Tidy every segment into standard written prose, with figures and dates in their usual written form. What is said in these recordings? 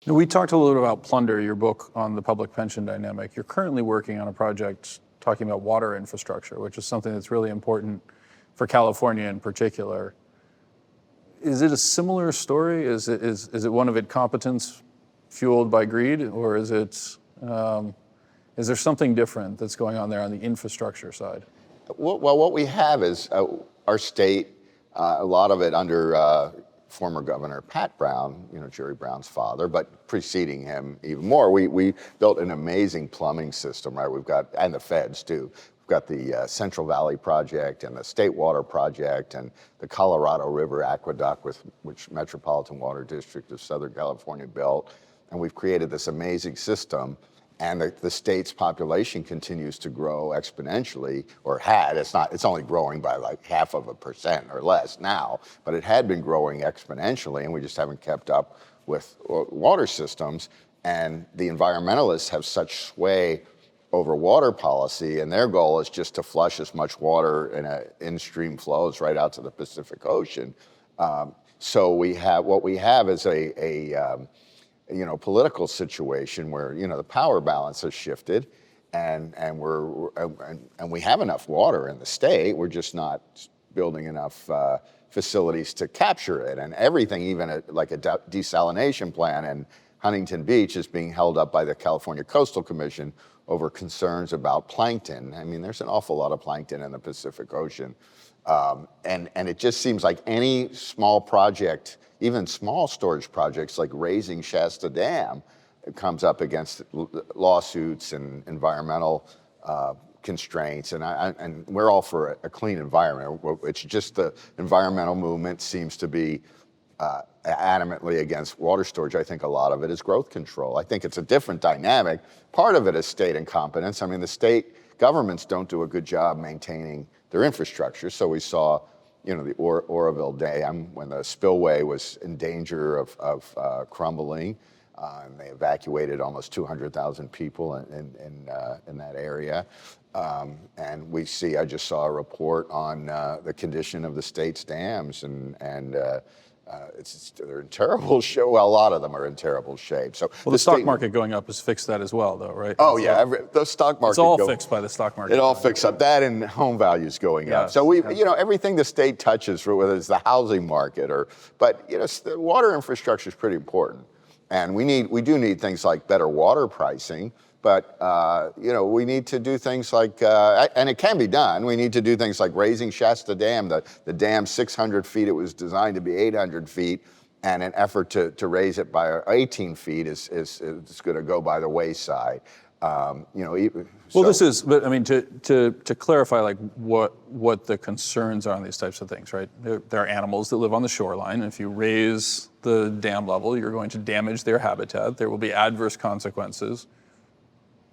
Now, we talked a little bit about Plunder, your book on the public pension dynamic. You're currently working on a project talking about water infrastructure, which is something that's really important for California in particular. Is it a similar story? Is it one of incompetence fueled by greed, or is there something different that's going on there on the infrastructure side? Well, what we have is our state, a lot of it under former Governor Pat Brown, Jerry Brown's father, but preceding him even more. We built an amazing plumbing system, right? And the feds too. We've got the Central Valley Project and the State Water Project and the Colorado River Aqueduct, which Metropolitan Water District of Southern California built. And we've created this amazing system. And the state's population continues to grow exponentially, or had. It's only growing by like 0.5% or less now, but it had been growing exponentially, and we just haven't kept up with water systems. And the environmentalists have such sway over water policy, and their goal is just to flush as much water in-stream flows right out to the Pacific Ocean. So what we have is a political situation where the power balance has shifted, and we have enough water in the state. We're just not building enough facilities to capture it, and everything, even like a desalination plant in Huntington Beach, is being held up by the California Coastal Commission over concerns about plankton. I mean, there's an awful lot of plankton in the Pacific Ocean, and it just seems like any small project, even small storage projects like raising Shasta Dam, it comes up against lawsuits and environmental constraints, and we're all for a clean environment. It's just the environmental movement seems to be adamantly against water storage. I think a lot of it is growth control. I think it's a different dynamic. Part of it is state incompetence. I mean, the state governments don't do a good job maintaining their infrastructure. So we saw the Oroville Dam, when the spillway was in danger of crumbling, and they evacuated almost 200,000 people in that area. And I just saw a report on the condition of the state's dams, and they're in terrible shape. Well, a lot of them are in terrible shape. So the stock market going up has fixed that as well, though, right? Oh, yeah. The stock market. It's all fixed by the stock market. It all fixed up. That and home values going up. So everything the state touches, whether it's the housing market but the water infrastructure is pretty important, and we do need things like better water pricing. But we need to do things like, and it can be done. We need to do things like raising Shasta Dam. The dam 600 feet, it was designed to be 800 feet, and an effort to raise it by 18 feet is going to go by the wayside. This is, but I mean, to clarify, like what the concerns are on these types of things, right? There are animals that live on the shoreline, and if you raise the dam level, you're going to damage their habitat. There will be adverse consequences.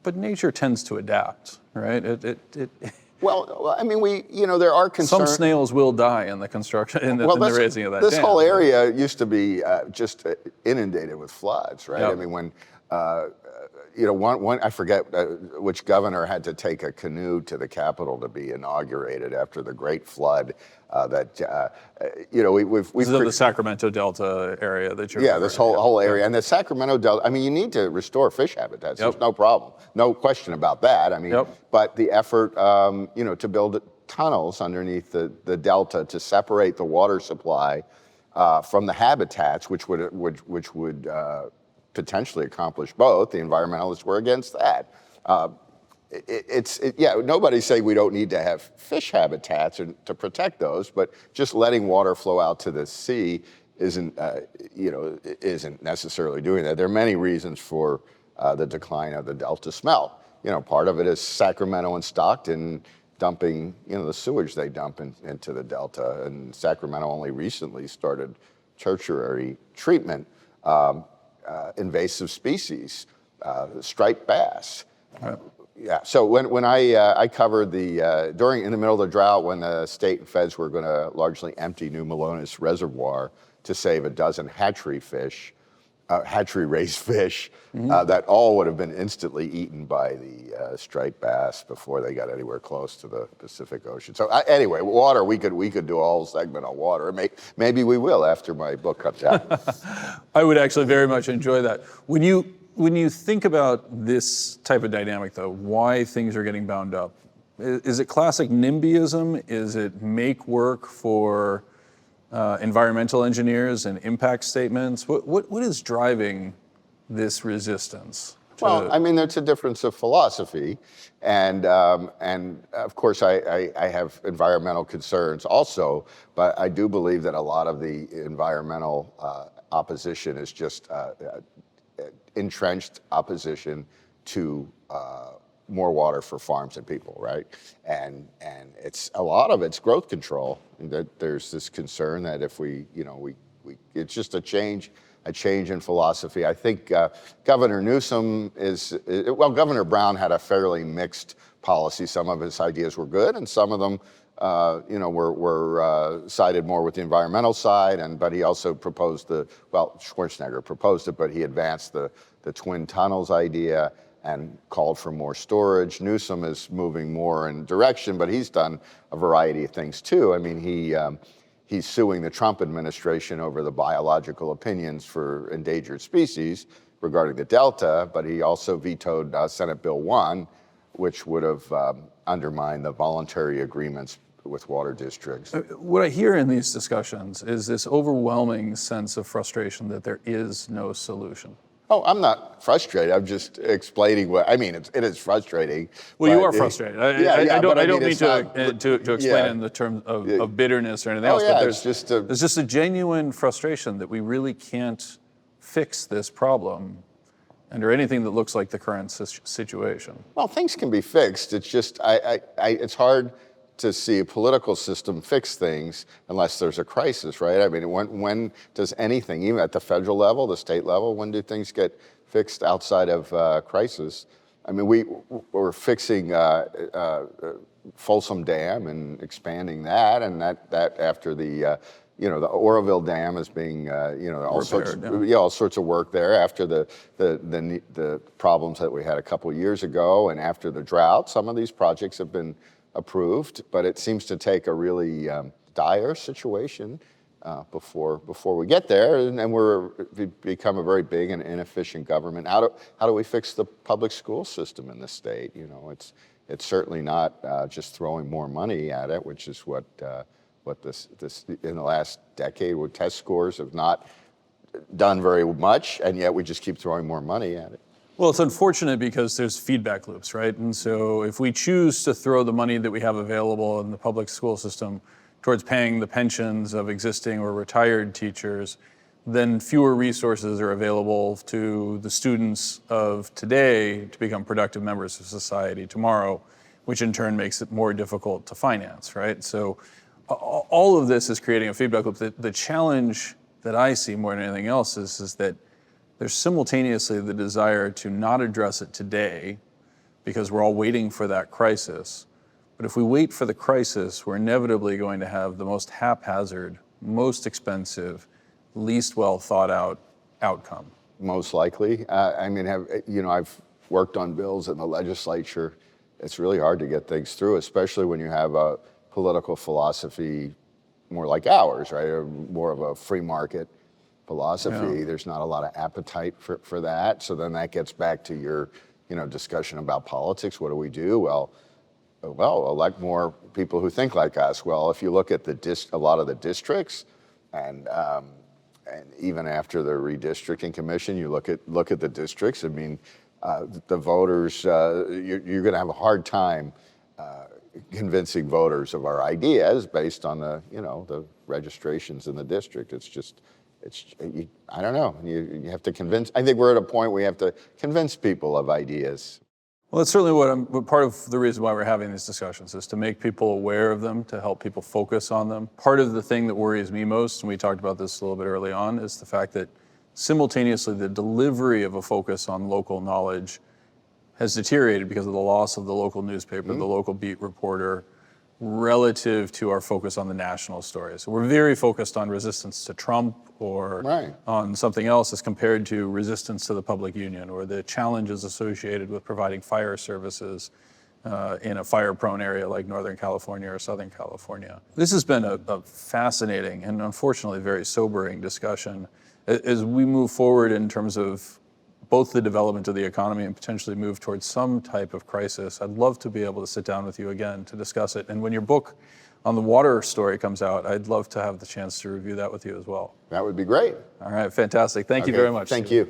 But nature tends to adapt, right? Well, I mean, there are concerns. Some snails will die in the construction, in the raising of that dam. This whole area used to be just inundated with floods, right? Yep. I mean, when I forget which governor had to take a canoe to the Capitol to be inaugurated after the Great Flood. This is the Sacramento Delta area that you're. Yeah, this whole area, and the Sacramento Delta. I mean, you need to restore fish habitats. Yep. There's no problem, no question about that. I mean, but the effort, to build tunnels underneath the delta to separate the water supply from the habitats, which would potentially accomplish both. The environmentalists were against that. Nobody's saying we don't need to have fish habitats to protect those, but just letting water flow out to the sea isn't necessarily doing that. There are many reasons for the decline of the Delta smelt. Part of it is Sacramento and Stockton dumping, the sewage they dump into the Delta, and Sacramento only recently started tertiary treatment, invasive species, striped bass. Right. Yeah. So when I covered in the middle of the drought, when the state and feds were going to largely empty New Melones Reservoir to save a dozen hatchery fish, hatchery-raised fish that all would have been instantly eaten by the striped bass before they got anywhere close to the Pacific Ocean. So anyway, water, we could do a whole segment on water. Maybe we will after my book comes out. I would actually very much enjoy that. When you think about this type of dynamic, though, why things are getting bound up, is it classic NIMBYism? Is it make work for environmental engineers and impact statements? What is driving this resistance? Well, I mean, there's a difference of philosophy, and of course, I have environmental concerns also, but I do believe that a lot of the environmental opposition is just entrenched opposition to more water for farms and people, right? And it's a lot of it's growth control. That there's this concern that if we it's just a change in philosophy. I think Governor Newsom Governor Brown had a fairly mixed policy. Some of his ideas were good, and some of them, were sided more with the environmental side. But he also proposed Schwarzenegger proposed it, but he advanced the twin tunnels idea and called for more storage. Newsom is moving more in direction, but he's done a variety of things too. I mean, he's suing the Trump administration over the biological opinions for endangered species regarding the Delta, but he also vetoed Senate Bill 1, which would have undermined the voluntary agreements with water districts. What I hear in these discussions is this overwhelming sense of frustration that there is no solution. Oh, I'm not frustrated. I'm just explaining it is frustrating. Well, you are frustrated. I don't mean to explain yeah. it in the terms of bitterness or anything else, but there's just a genuine frustration that we really can't fix this problem under anything that looks like the current situation. Well, things can be fixed. It's just it's hard to see a political system fix things unless there's a crisis, right? I mean, when does anything, even at the federal level, the state level, when do things get fixed outside of crisis? I mean, we're fixing Folsom Dam and expanding that, and that after the Oroville Dam is being all sorts of work there after the problems that we had a couple years ago, and after the drought. Some of these projects have been approved, but it seems to take a really dire situation before we get there, and we've become a very big and inefficient government. How do we fix the public school system in the state? It's certainly not just throwing more money at it, which is what this in the last decade, where test scores have not done very much, and yet we just keep throwing more money at it. Well, it's unfortunate because there's feedback loops, right? And so if we choose to throw the money that we have available in the public school system towards paying the pensions of existing or retired teachers, then fewer resources are available to the students of today to become productive members of society tomorrow, which in turn makes it more difficult to finance, right? So all of this is creating a feedback loop. The challenge that I see more than anything else is that there's simultaneously the desire to not address it today because we're all waiting for that crisis. But if we wait for the crisis, we're inevitably going to have the most haphazard, most expensive, least well thought out outcome. Most likely. I've worked on bills in the legislature. It's really hard to get things through, especially when you have a political philosophy more like ours, right? Or more of a free market philosophy. There's not a lot of appetite for that. So then that gets back to your, discussion about politics. What do we do? Well, elect more people who think like us. Well, if you look at a lot of the districts, and even after the redistricting commission, you look at the districts. I mean, the voters, you're going to have a hard time convincing voters of our ideas based on the registrations in the district. I don't know. You have to convince. I think we're at a point where you have to convince people of ideas. Well, that's certainly part of the reason why we're having these discussions is to make people aware of them, to help people focus on them. Part of the thing that worries me most, and we talked about this a little bit early on, is the fact that simultaneously the delivery of a focus on local knowledge has deteriorated because of the loss of the local newspaper, the local beat reporter, relative to our focus on the national story. So we're very focused on resistance to Trump or on something else as compared to resistance to the public union or the challenges associated with providing fire services in a fire-prone area like Northern California or Southern California. This has been a fascinating and unfortunately very sobering discussion as we move forward in terms of both the development of the economy and potentially move towards some type of crisis. I'd love to be able to sit down with you again to discuss it. And when your book on the water story comes out, I'd love to have the chance to review that with you as well. That would be great. All right, fantastic. Thank you very much. Thank you.